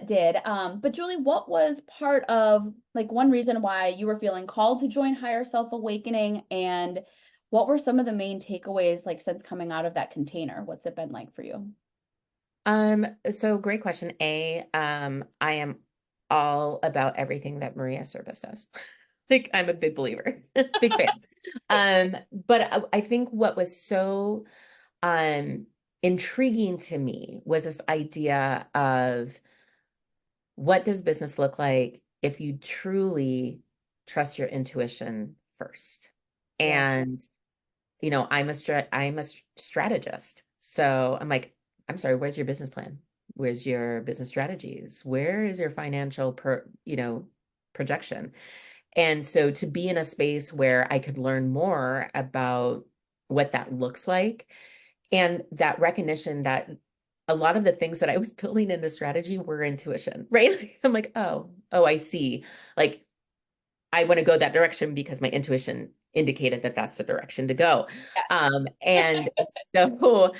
did. But Julie, what was part of like one reason why you were feeling called to join Higher Self Awakening, and what were some of the main takeaways like since coming out of that container? What's it been like for you? So great question. I am all about everything that Maria Serbus does. Like I'm a big believer, big fan. But I think what was so um intriguing to me was this idea of what does business look like if you truly trust your intuition first? Yeah. And I'm a strategist. So I'm like, I'm sorry, where's your business plan? Where's your business strategies? Where is your financial projection? And so to be in a space where I could learn more about what that looks like and that recognition that a lot of the things that I was building into strategy were intuition, right? Like, I'm like, oh, I see. Like I want to go that direction because my intuition indicated that that's the direction to go. And so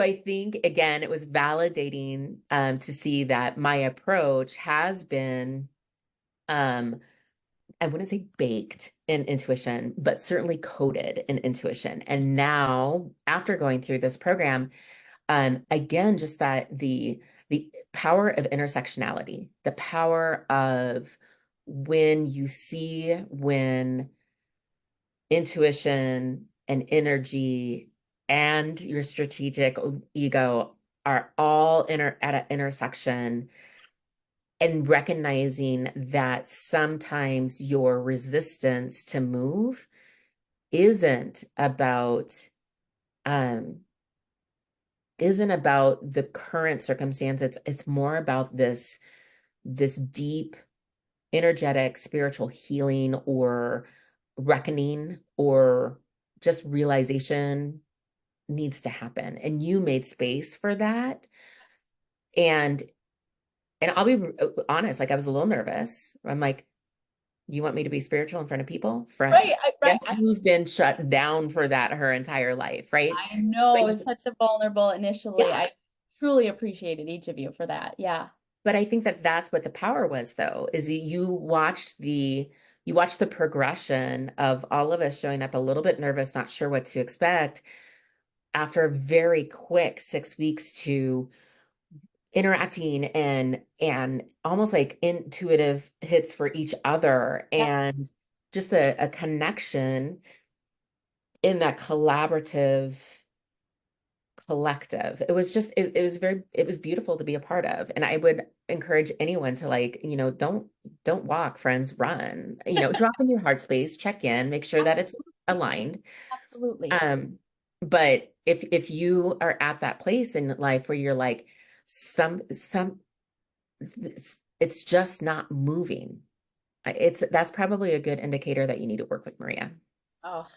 I think again, it was validating to see that my approach has been, um, I wouldn't say baked in intuition, but certainly coded in intuition. And now, after going through this program, again, just that the power of intersectionality, the power of when you see when intuition and energy and your strategic ego are all at an intersection, and recognizing that sometimes your resistance to move isn't about um isn't about the current circumstance. It's more about this deep energetic spiritual healing or reckoning or just realization needs to happen. And you made space for that. And I'll be honest, like I was a little nervous. I'm like, you want me to be spiritual in front of people? Right, Friend. right. Guess who's been shut down for that her entire life, right? I know But it was such a vulnerable initially. yeah, I truly appreciated each of you for that. Yeah. but I think that that's what the power was, though, is you watched the progression of all of us showing up a little bit nervous, not sure what to expect, after a very quick 6 weeks to interacting and almost like intuitive hits for each other Yes. and just a connection in that collaborative collective. It was just it was beautiful to be a part of. And I would encourage anyone to like, don't walk, friends, run. Drop in your heart space, check in, make sure that it's aligned. Absolutely. Um, but if you are at that place in life where you're like some it's just not moving. That's probably a good indicator that you need to work with Maria. Oh,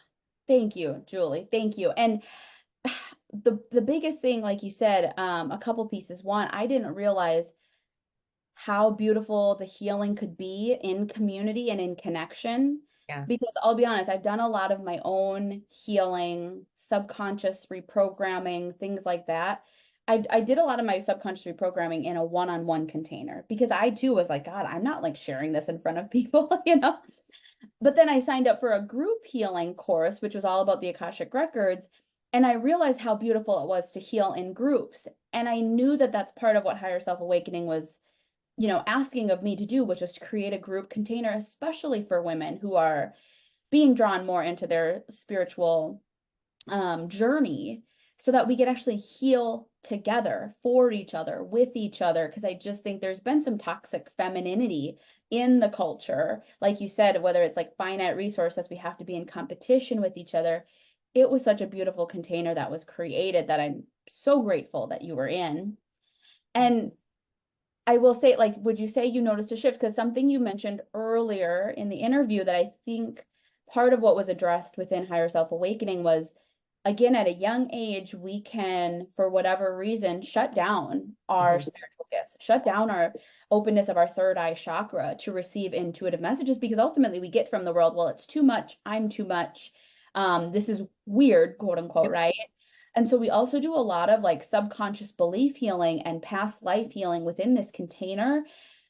thank you, Julie. Thank you. And the biggest thing, like you said, a couple pieces. One, I didn't realize how beautiful the healing could be in community and in connection. Yeah. Because I'll be honest, I've done a lot of my own healing, subconscious reprogramming, things like that. I did a lot of my subconscious reprogramming in a one-on-one container because I too was like, God, I'm not like sharing this in front of people, you know? But then I signed up for a group healing course, which was all about the Akashic Records. And I realized how beautiful it was to heal in groups. And I knew that that's part of what Higher Self Awakening was, asking of me to do, which is to create a group container, especially for women who are being drawn more into their spiritual journey, so that we could actually heal together for each other, with each other. Because I just think there's been some toxic femininity in the culture. Like you said, whether it's like finite resources, we have to be in competition with each other. It was such a beautiful container that was created that I'm so grateful that you were in. And I will say, like, would you say you noticed a shift? Because something you mentioned earlier in the interview that I think part of what was addressed within Higher Self Awakening was, again, at a young age, we can, for whatever reason, shut down our Mhm. spiritual gifts, shut down our openness of our third eye chakra to receive intuitive messages, because ultimately we get from the world, well, it's too much, I'm too much. This is weird, quote unquote, Yep. right? And so we also do a lot of like subconscious belief healing and past life healing within this container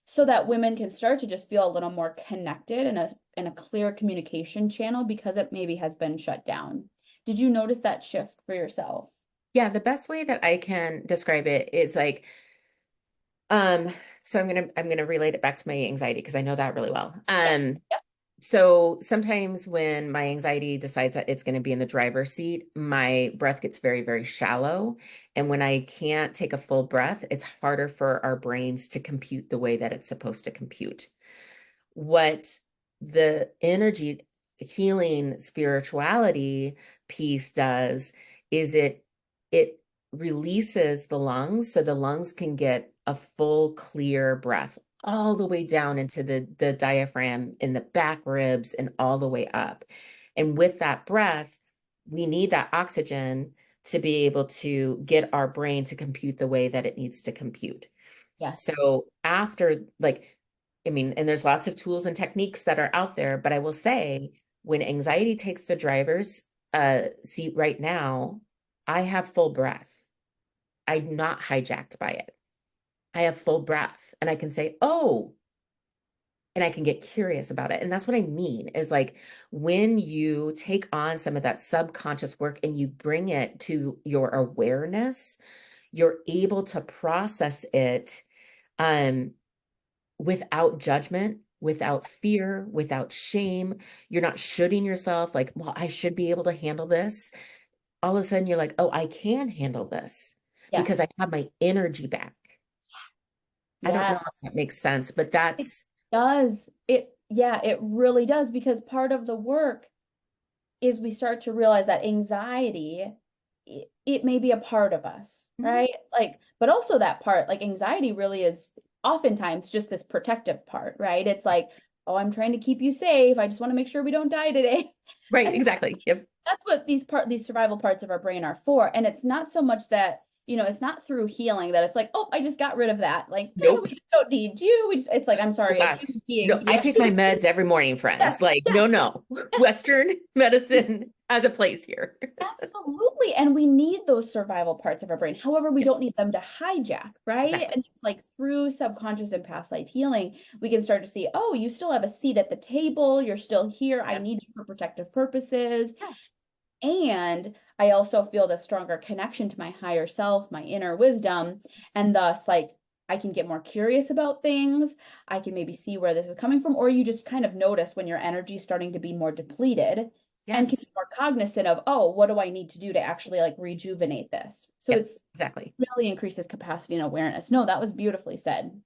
so that women can start to just feel a little more connected in a clear communication channel because it maybe has been shut down. Did you notice that shift for yourself? Yeah, the best way that I can describe it is like, um, so I'm gonna relate it back to my anxiety because I know that really well. Yes. Yep. So sometimes when my anxiety decides that it's going to be in the driver's seat, my breath gets very, very shallow. And when I can't take a full breath, it's harder for our brains to compute the way that it's supposed to compute. What the energy healing spirituality piece does is it releases the lungs so the lungs can get a full clear breath all the way down into the diaphragm in the back ribs and all the way up. And with that breath, we need that oxygen to be able to get our brain to compute the way that it needs to compute. Yes. So after, like, I mean, and there's lots of tools and techniques that are out there, but I will say when anxiety takes the driver's seat right now, I have full breath. I'm not hijacked by it. I have full breath and I can say, oh, and I can get curious about it. And that's what I mean is like when you take on some of that subconscious work and you bring it to your awareness, you're able to process it um without judgment, without fear, without shame. You're not shooting yourself like, well, I should be able to handle this. All of a sudden, you're like, oh, I can handle this because I Yes. have my energy back. I don't know if Yes. that makes sense, but It that's, does. Yeah, it really does because part of the work is we start to realize that anxiety, it may be a part of us, Mhm. right? Like, but also that part, like anxiety really is oftentimes just this protective part, right? It's like, oh, I'm trying to keep you safe. I just want to make sure we don't die today. right, And exactly. Yep. that's what these survival parts of our brain are for. And it's not so much that, it's not through healing that it's like, oh, I just got rid of that. Like, Nope. we just don't need you. It's like, I'm Oh sorry, as God. human No, beings, we I take actually my need you. meds every morning, Yeah, friends. Like, yeah, no, no. yeah. Western medicine has a place here. Absolutely. And we need those survival parts of our brain. However, we Yep, don't need them to hijack, right? exactly. And it's like through subconscious and past life healing, we can start to see, oh, you still have a seat at the table. You're still here. I Yep. need you for protective purposes. Yeah. And I also feel the stronger connection to my higher self, my inner wisdom. And thus, like, I can get more curious about things. I can maybe see where this is coming from, or you just kind of notice when your energy is starting to be more depleted and can be Yes. more cognizant of, oh, what do I need to do to actually like rejuvenate this? So Yep. it's Exactly. really increases capacity and awareness. No, that was beautifully said.